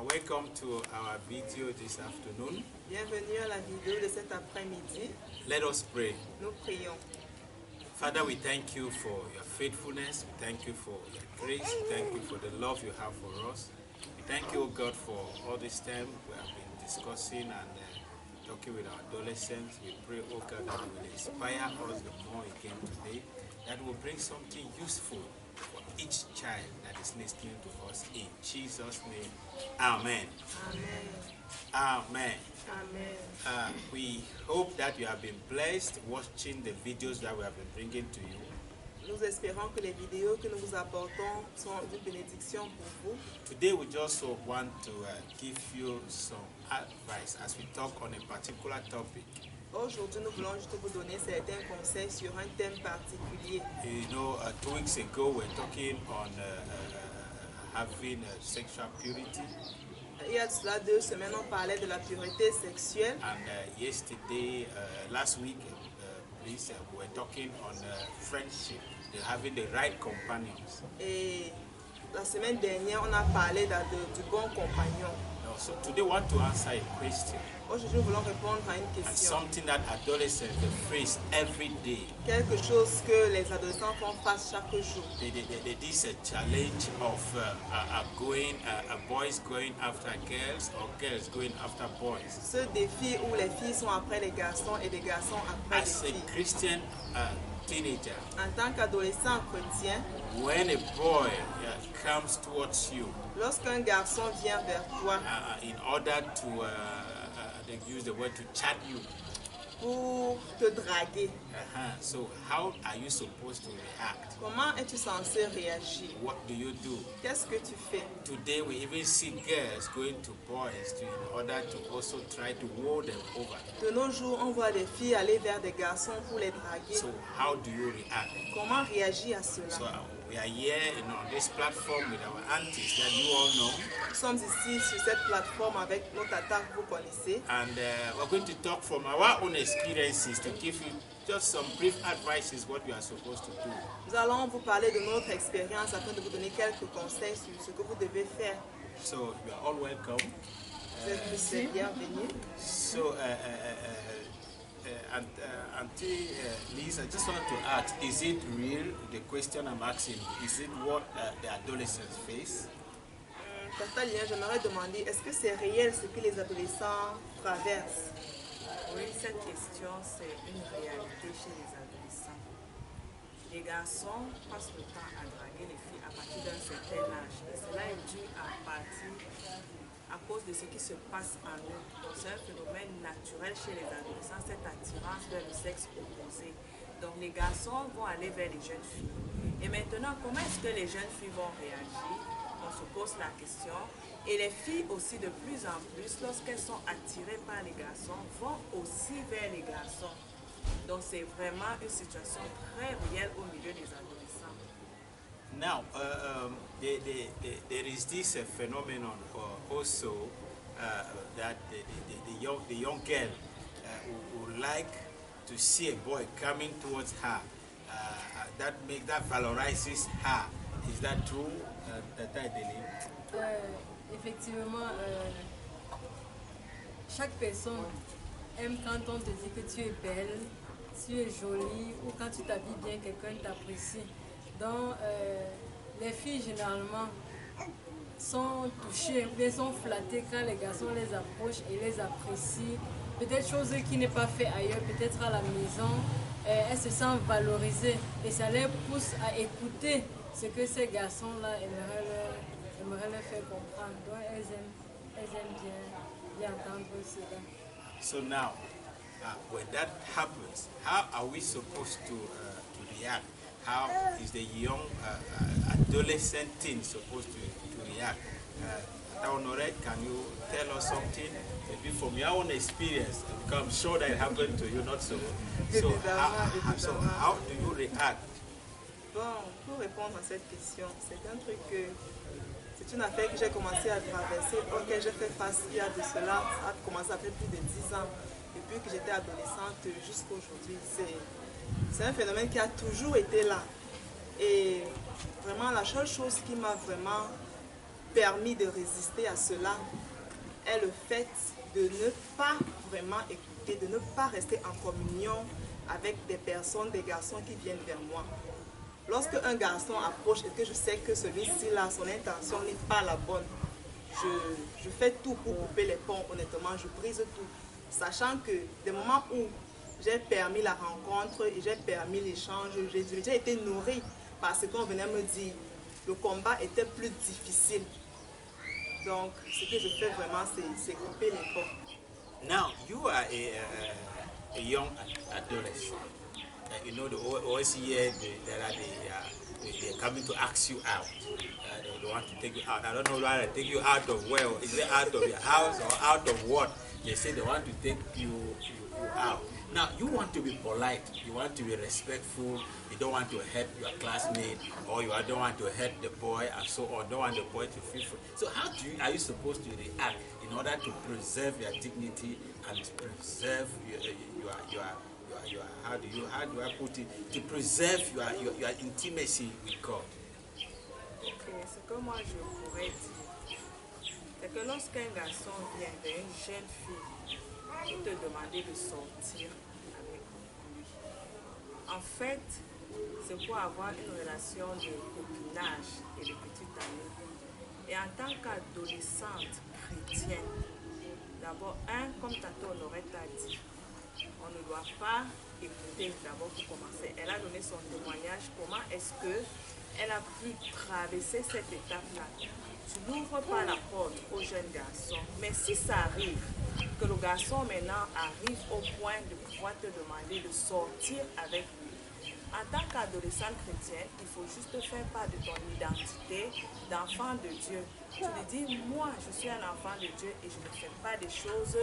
Welcome to our video this afternoon. Bienvenue à la vidéo de cet après-midi. Let us pray. Nous prions. Father, we thank you for your faithfulness. We thank you for your grace. We thank you for the love you have for us. We thank you, O God, for all this time we have been discussing and talking with our adolescents. We pray, O God, that will inspire us the more again today, that will bring something useful for each child that is listening to us. In Jesus' name, amen. Amen. Amen. Amen. We hope that you have been blessed watching the videos that we have been bringing to you. Nous espérons que les vidéos que nous vous apportons sont une bénédiction pour vous. Today we just want to give you some advice as we talk on a particular topic. Aujourd'hui, nous voulons juste vous donner certains conseils sur un thème particulier. You know, 2 weeks ago we were talking on having sexual purity. Il y a cela 2 semaines, on parlait de la pureté sexuelle. And yesterday, last week, we were talking on friendship, having the right companions. Et la semaine dernière, on a parlé du bon compagnon. So today we want to answer a question. Aujourd'hui, nous voulons répondre à une And question. something that adolescents face every day. Quelque chose que les adolescents font face chaque jour. This challenge of boys going after girls or girls going after boys. Ce défi où les filles sont après les garçons et les garçons après As les a filles. Christian teenager, En tant qu'adolescent chrétien, when a boy comes towards you lorsqu'un garçon vient vers toi in order to they use the word to chat you, pour te draguer, so how are you supposed to react? comment es-tu censé réagir? What do you do? Qu'est-ce que tu fais? Today we even see girls going to boys in order to also try to woo them over. De nos jours, on voit des filles aller vers des garçons pour les draguer. So how do you react? Comment réagir à So cela? we are here, on this platform with our aunties that you all know, Nous sommes ici sur cette plateforme avec nos tatas que vous connaissez. and we're going to talk from our own experiences to give you just some brief advices what you are supposed to do. Nous allons vous parler de notre expérience afin de vous donner quelques conseils sur ce que vous devez faire. So you are all welcome. Vous êtes tous les bienvenus. So Auntie Liz, I just want to ask, is it real, the question I'm asking, is it what the adolescents face? Tata Lien, j'aimerais demander, est-ce que c'est réel ce que les adolescents traversent? Oui, cette question, c'est une réalité chez les adolescents. Les garçons passent le temps à draguer les filles à partir d'un certain âge. Et cela est dû à cause de ce qui se passe en eux. Donc c'est un phénomène naturel chez les adolescents, cette attirance vers le sexe opposé. Donc les garçons vont aller vers les jeunes filles. Et maintenant, comment est-ce que les jeunes filles vont réagir? On se pose la question. Et les filles aussi de plus en plus, lorsqu'elles sont attirées par les garçons, vont aussi vers les garçons. Donc c'est vraiment une situation très réelle au milieu des adolescents. Now, there is this phenomenon also that the young girl would like to see a boy coming towards her. That valorizes her. Is that true, Tata Adeline? Effectivement, chaque personne aime quand on te dit que tu es belle, tu es jolie, ou quand tu t'habilles bien, quelqu'un t'apprécie. Donc, les filles généralement sont touchées, ou bien sont flattées quand les garçons les approchent et les apprécient. Peut-être chose qui n'est pas fait ailleurs, peut-être à la maison, elles se sentent valorisées et ça les pousse à écouter ce que ces garçons-là aimeraient leur faire comprendre. Donc, elles aiment bien entendre cela. So now, when that happens, how are we supposed to react? How is the young adolescent teen supposed to react? Honore, can you tell us something? Maybe from your own experience, because I'm sure that it happened to you, not so. So how do you react? Bon, pour répondre à cette question, c'est un truc que c'est une affaire que j'ai commencé à traverser, auquel j'ai fait face il y a de cela, ça a commencé après plus de 10 ans, depuis que j'étais adolescente jusqu'à aujourd'hui. C'est un phénomène qui a toujours été là. Et vraiment, la seule chose qui m'a vraiment permis de résister à cela est le fait de ne pas vraiment écouter, de ne pas rester en communion avec des personnes, des garçons qui viennent vers moi. Lorsque un garçon approche et que je sais que celui-ci là, son intention n'est pas la bonne, je fais tout pour couper les ponts, honnêtement, je brise tout. Sachant que des moments où j'ai permis la rencontre et j'ai permis l'échange, j'ai déjà été nourrie par ce qu'on venait me dire. Le combat était plus difficile. Donc, ce que je fais vraiment, c'est couper les ponts. Now, you are a young adolescent. You know, the always here they're coming to ask you out. They want to take you out. I don't know why they take you out of where. Is it out of your house or out of what? They say they want to take you out. Now, you want to be polite. You want to be respectful. You don't want to hurt your classmate, or you don't want to hurt the boy, and so on. Don't want the boy to feel free. So, how are you supposed to react in order to preserve your dignity and to preserve your how do I put it, to preserve your intimacy with God? Ok, ce que moi je pourrais dire, c'est que lorsqu'un garçon vient vers une jeune fille pour te demander de sortir avec lui, en fait, c'est pour avoir une relation de copinage et de petite amie. Et en tant qu'adolescente chrétienne, d'abord, comme Tante Honorette a dit, on ne doit pas écouter d'abord pour commencer. Elle a donné son témoignage. Comment est-ce qu'elle a pu traverser cette étape-là? Tu n'ouvres pas la porte au jeune garçon. Mais si ça arrive, que le garçon maintenant arrive au point de pouvoir te demander de sortir avec lui, en tant qu'adolescente chrétienne, il faut juste faire part de ton identité d'enfant de Dieu. Tu lui dis, moi, je suis un enfant de Dieu et je ne fais pas des choses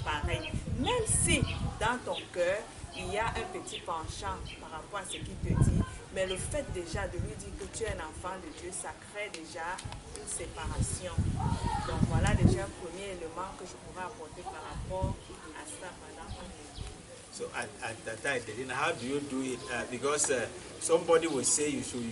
pareilles. Même si, dans ton cœur, il y a un petit penchant par rapport à ce qu'il te dit, mais le fait déjà de lui dire que tu es un enfant de Dieu, ça crée déjà une séparation. Donc voilà déjà un premier élément que je pourrais apporter par rapport à ça, madame. So at that time, then how do you do it? Because somebody will say you should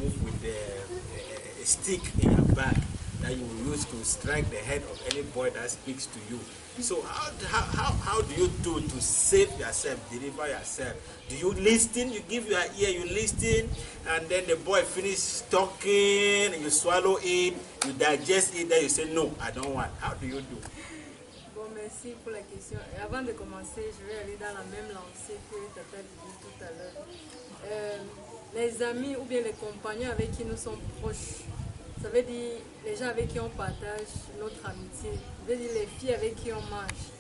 move with a stick in your back that you will use to strike the head of any boy that speaks to you. So how do you do to save yourself, deliver yourself? Do you listen? You give your ear, you listen, and then the boy finishes talking, and you swallow it, you digest it, then you say no, I don't want. How do you do? Bon, merci pour la question. Et avant de commencer, je vais aller dans la même lancée que Tata dit tout à l'heure. Les amis ou bien les compagnons avec qui nous sommes proches, ça veut dire les gens avec qui on partage notre amitié, ça veut dire les filles avec qui on marche.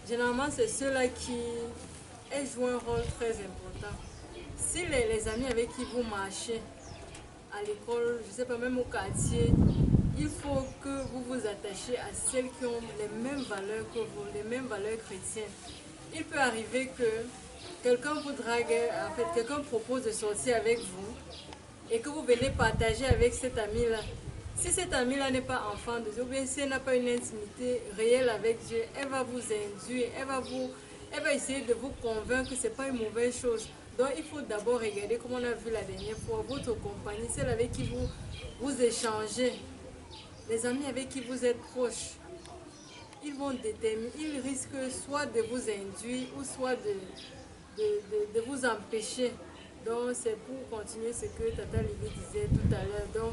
Généralement, c'est ceux-là qui jouent un rôle très important. Si les amis avec qui vous marchez à l'école, je ne sais pas, même au quartier, il faut que vous vous attachiez à celles qui ont les mêmes valeurs que vous, les mêmes valeurs chrétiennes. Il peut arriver que quelqu'un vous drague, en fait, quelqu'un propose de sortir avec vous et que vous venez partager avec cet ami-là. Si cet ami-là n'est pas enfant de Dieu, ou bien si elle n'a pas une intimité réelle avec Dieu, elle va vous induire, elle va essayer de vous convaincre que ce n'est pas une mauvaise chose. Donc il faut d'abord regarder, comme on a vu la dernière fois, votre compagnie, celle avec qui vous échangez. Les amis avec qui vous êtes proches, ils vont déterminer, ils risquent soit de vous induire ou soit de vous empêcher. Donc c'est pour continuer ce que Tata Lily disait tout à l'heure. Donc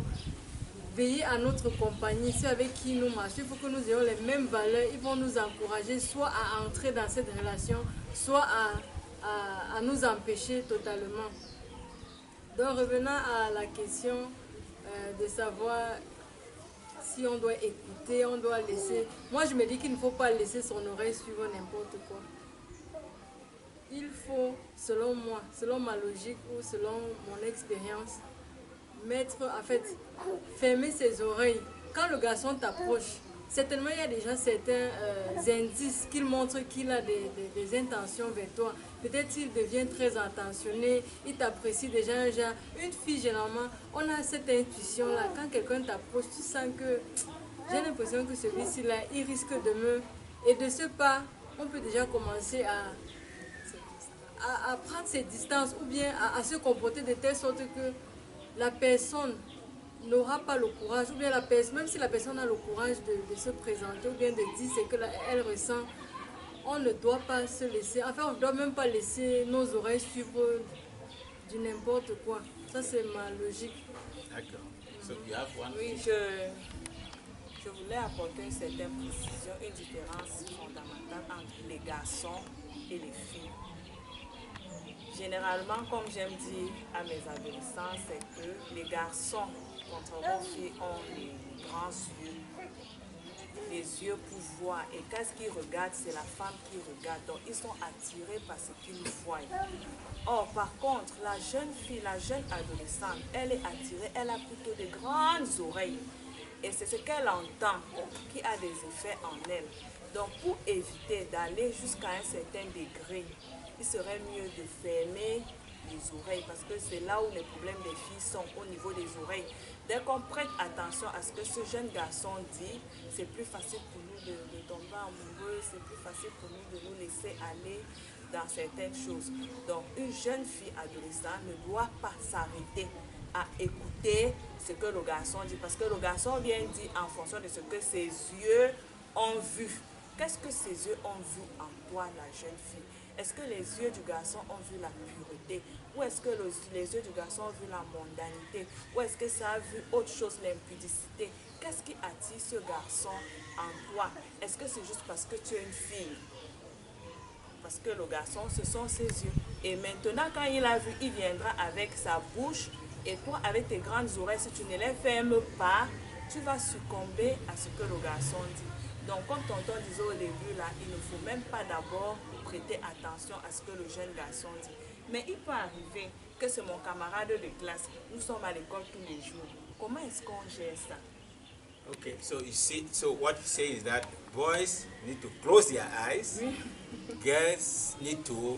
veillez à notre compagnie, ceux avec qui nous marchons, il faut que nous ayons les mêmes valeurs. Ils vont nous encourager soit à entrer dans cette relation, soit à nous empêcher totalement. Donc revenant à la question de savoir si on doit écouter, on doit laisser. Moi, je me dis qu'il ne faut pas laisser son oreille suivre n'importe quoi. Il faut, selon moi, selon ma logique ou selon mon expérience, fermer ses oreilles. Quand le garçon t'approche, certainement il y a déjà certains indices qui montrent qu'il a des intentions vers toi. Peut-être qu'il devient très intentionné, il t'apprécie déjà un genre. Une fille, généralement, on a cette intuition-là. Quand quelqu'un t'approche, tu sens que j'ai l'impression que celui-ci-là, il risque de me... Et de ce pas, on peut déjà commencer à prendre ses distances ou bien à se comporter de telle sorte que la personne n'aura pas le courage, ou bien la personne, même si la personne a le courage de se présenter, ou bien de dire ce qu'elle ressent, on ne doit pas se laisser, enfin on ne doit même pas laisser nos oreilles suivre du n'importe quoi. Ça c'est ma logique. D'accord. So you have one. Oui, je voulais apporter une certaine précision, une différence fondamentale entre les garçons et les filles. Généralement, comme j'aime dire à mes adolescents, c'est que les garçons, contrairement aux filles, ont les grands les yeux pour voir. Et qu'est-ce qu'ils regardent, c'est la femme qui regarde. Donc, ils sont attirés par ce qu'ils voient. Or, par contre, la jeune fille, la jeune adolescente, elle est attirée, elle a plutôt de grandes oreilles. Et c'est ce qu'elle entend qui a des effets en elle. Donc, pour éviter d'aller jusqu'à un certain degré, il serait mieux de fermer les oreilles parce que c'est là où les problèmes des filles sont, au niveau des oreilles. Dès qu'on prête attention à ce que ce jeune garçon dit, c'est plus facile pour nous de tomber amoureux, c'est plus facile pour nous de nous laisser aller dans certaines choses. Donc, une jeune fille adolescente ne doit pas s'arrêter à écouter ce que le garçon dit parce que le garçon vient dire en fonction de ce que ses yeux ont vu. Qu'est-ce que ses yeux ont vu en toi, la jeune fille? Est-ce que les yeux du garçon ont vu la pureté? Ou est-ce que les yeux du garçon ont vu la mondanité? Ou est-ce que ça a vu autre chose, l'impudicité? Qu'est-ce qui attire ce garçon en toi? Est-ce que c'est juste parce que tu es une fille? Parce que le garçon, ce sont ses yeux. Et maintenant, quand il a vu, il viendra avec sa bouche. Et toi, avec tes grandes oreilles, si tu ne les fermes pas, tu vas succomber à ce que le garçon dit. Donc, comme tonton disait au début, là, il ne faut même pas d'abord prêter attention à ce que le jeune garçon dit. Mais il peut arriver que c'est mon camarade de classe. Nous sommes à l'école tous les jours. Comment est-ce qu'on gère ça? Okay, so you see, so what you say is that boys need to close their eyes, girls need to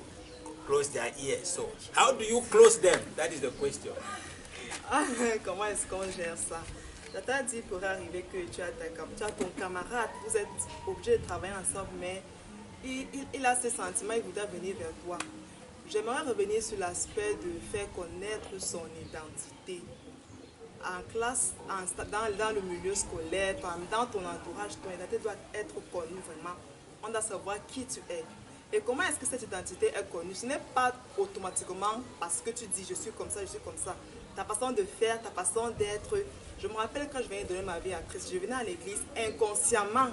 close their ears. So how do you close them? That is the question. Comment est-ce qu'on gère ça? Tata dit pour arriver que tu as ton camarade, vous êtes obligé de travailler ensemble, mais il a ses sentiments, il voudrait venir vers toi. J'aimerais revenir sur l'aspect de faire connaître son identité. En classe, dans le milieu scolaire, dans ton entourage, ton identité doit être connue vraiment. On doit savoir qui tu es. Et comment est-ce que cette identité est connue? Ce n'est pas automatiquement parce que tu dis je suis comme ça, je suis comme ça. Ta façon de faire, ta façon d'être. Je me rappelle quand je venais donner ma vie à Christ, je venais à l'église inconsciemment.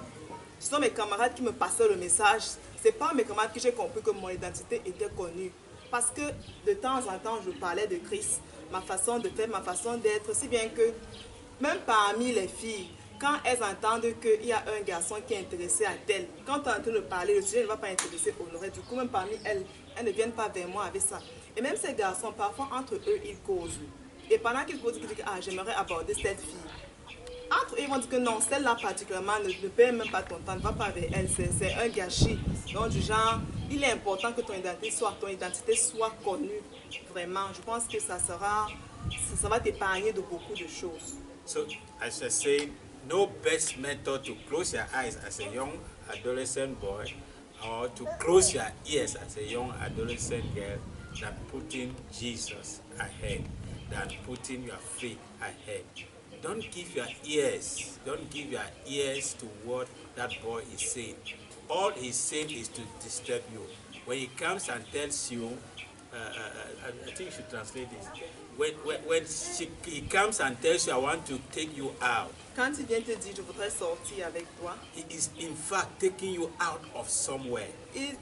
Ce sont mes camarades qui me passaient le message. Ce n'est pas mes camarades que j'ai compris que mon identité était connue. Parce que de temps en temps, je parlais de Christ, ma façon de faire, ma façon d'être, si bien que même parmi les filles, quand elles entendent qu'il y a un garçon qui est intéressé à tel, quand tu es en train de parler, le sujet ne va pas intéresser Honoré. Du coup, même parmi elles, elles ne viennent pas vers moi avec ça. Et même ces garçons, parfois, entre eux, ils causent. Et pendant qu'ils causent, ils disent, ah, j'aimerais aborder cette fille. Entre eux, ils vont dire que non, celle-là particulièrement ne paie même pas ton temps, ne va pas vers elle, c'est un gâchis. Donc, du genre, il est important que ton identité soit connue, vraiment. Je pense que ça va t'épargner de beaucoup de choses. So as I said, no best method to close your eyes as a young adolescent boy or to close your ears as a young adolescent girl than putting Jesus ahead, than putting your faith ahead. Don't give your ears to what that boy is saying. All he's saying is to disturb you. When he comes and tells you, I think you should translate this. When he comes and tells you, I want to take you out, Quand il vient te dire, je voudrais sortir avec toi, he is in fact taking you out of somewhere. il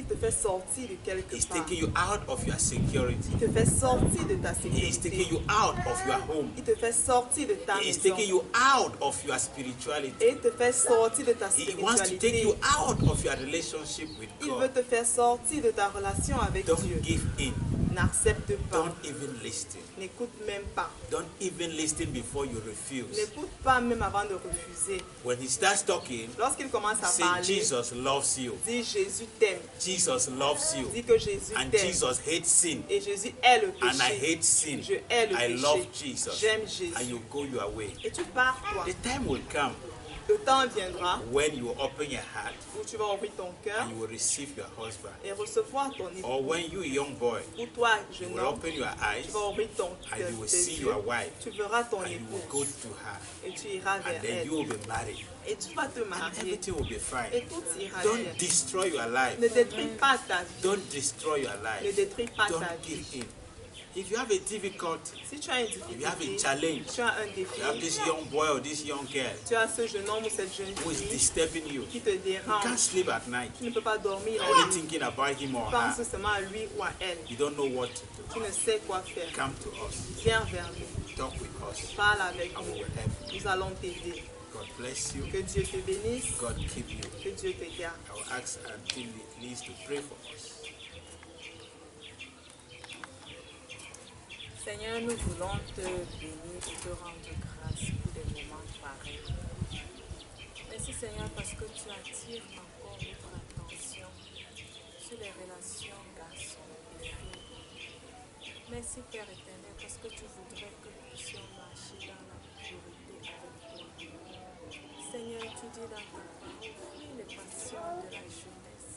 te fait sortir de quelque He's part. taking you out of your security. Il te fait sortir de ta He is taking sécurité. you out of your home. Il te fait sortir de ta He is maison. taking you out of your spirituality. Et il te fait sortir de ta He wants to take spiritualité. you out of your relationship with Il veut God. te faire sortir de ta relation avec Don't Dieu. give in. N'accepte pas. Don't even listen. N'écoute même pas. Don't even listen before you refuse. N'écoute pas même avant de refuser. When he starts talking, Lorsqu'il commence à say parler, Jesus loves you. dis Jésus t'aime. Jesus loves you. Dis que Jésus And t'aime. Jesus hates sin. Et Jésus est le And I péché. hate sin. Je hais le I péché. love Jesus. J'aime Jésus. And you go your way. Et tu pars, toi. The time will come Le temps viendra when you will open your heart où tu vas ouvrir ton cœur and you will receive your husband. et recevoir ton époux. Or when you, young boy, Ou toi, you jeune will homme, open your tu eyes vas ouvrir and you will tes see yeux, your wife tu verras ton and you will époux go to her. et tu iras vers And then elle. you will be married. Et tu vas te And marier everything will be et fine. tout ira Don't bien. destroy your life. Ne détruis pas ta vie. Don't destroy your Ne life. détruis pas ta Don't vie. give in. If you have a difficulty, Si tu as une if you have a difficulté, challenge, tu as un you have défi, this young boy or this young girl tu as ce jeune homme ou cette jeune who is fille disturbing you, qui te you can't dérange, sleep at night. tu ne peux pas dormir la Only nuit. thinking about him or Pense her. seulement à lui ou à elle. You don't know what to do. Tu ne sais quoi faire. Come to us. Viens vers nous. Talk with us. Parle avec And we nous. will help you. Nous allons t'aider. God bless you. Que Dieu te bénisse. God keep you. Que Dieu te garde. I will ask Auntie Liz to pray for us. Seigneur, nous voulons te bénir et te rendre grâce pour des moments pareils. Merci Seigneur parce que tu attires encore notre attention sur les relations garçons et filles. Merci Père éternel parce que tu voudrais que nous puissions marcher dans la purité avec toi. Seigneur, tu dis dans ta parole, fuis les passions de la jeunesse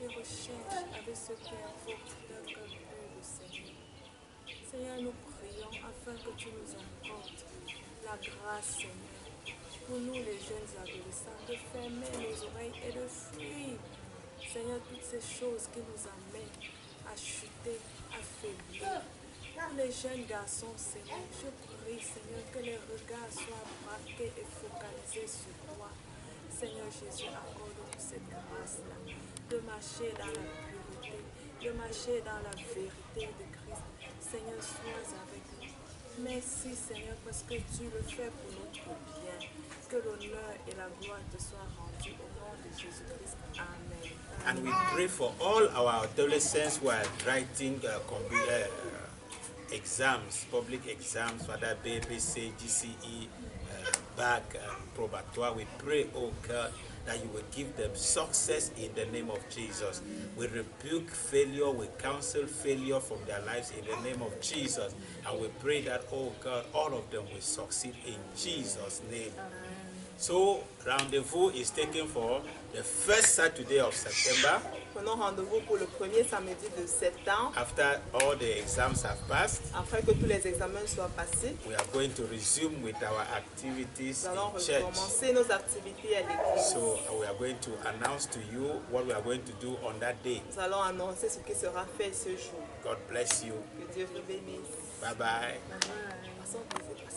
et recherche avec ceux qui invoquent d'un cœur pur le Seigneur. Seigneur, nous prions afin que tu nous apportes la grâce, Seigneur, pour nous les jeunes adolescents, de fermer nos oreilles et de fuir, Seigneur, toutes ces choses qui nous amènent à chuter, à faiblir. Pour les jeunes garçons, Seigneur, je prie, Seigneur, que les regards soient braqués et focalisés sur toi. Seigneur Jésus, accorde-nous cette grâce-là, de marcher dans la pureté, de marcher dans la vérité de Christ. Seigneur, sois avec nous. Merci Seigneur parce que tu le fais pour notre bien. Que l'honneur et la gloire te soient rendus au nom de Jésus-Christ. Amen. And we pray for all our adolescents who are writing exams, public exams, whether BBC, GCE, back, probatoire. We pray, oh God, that you will give them success in the name of Jesus. We rebuke failure, we counsel failure from their lives in the name of Jesus. And we pray that, oh God, all of them will succeed in Jesus' name. So, rendezvous is taken for the first Saturday of September. Prenons rendez-vous pour le premier samedi de septembre. After all the exams have passed, Afin que tous les examens soient passés, we are going to resume with our activities nous allons in church. recommencer nos activités à l'église. So we are going to announce to you what we are going to do on that day. Nous allons annoncer ce qui sera fait ce jour. God bless you. Que Dieu vous bénisse. Bye bye. Passons au plaisir.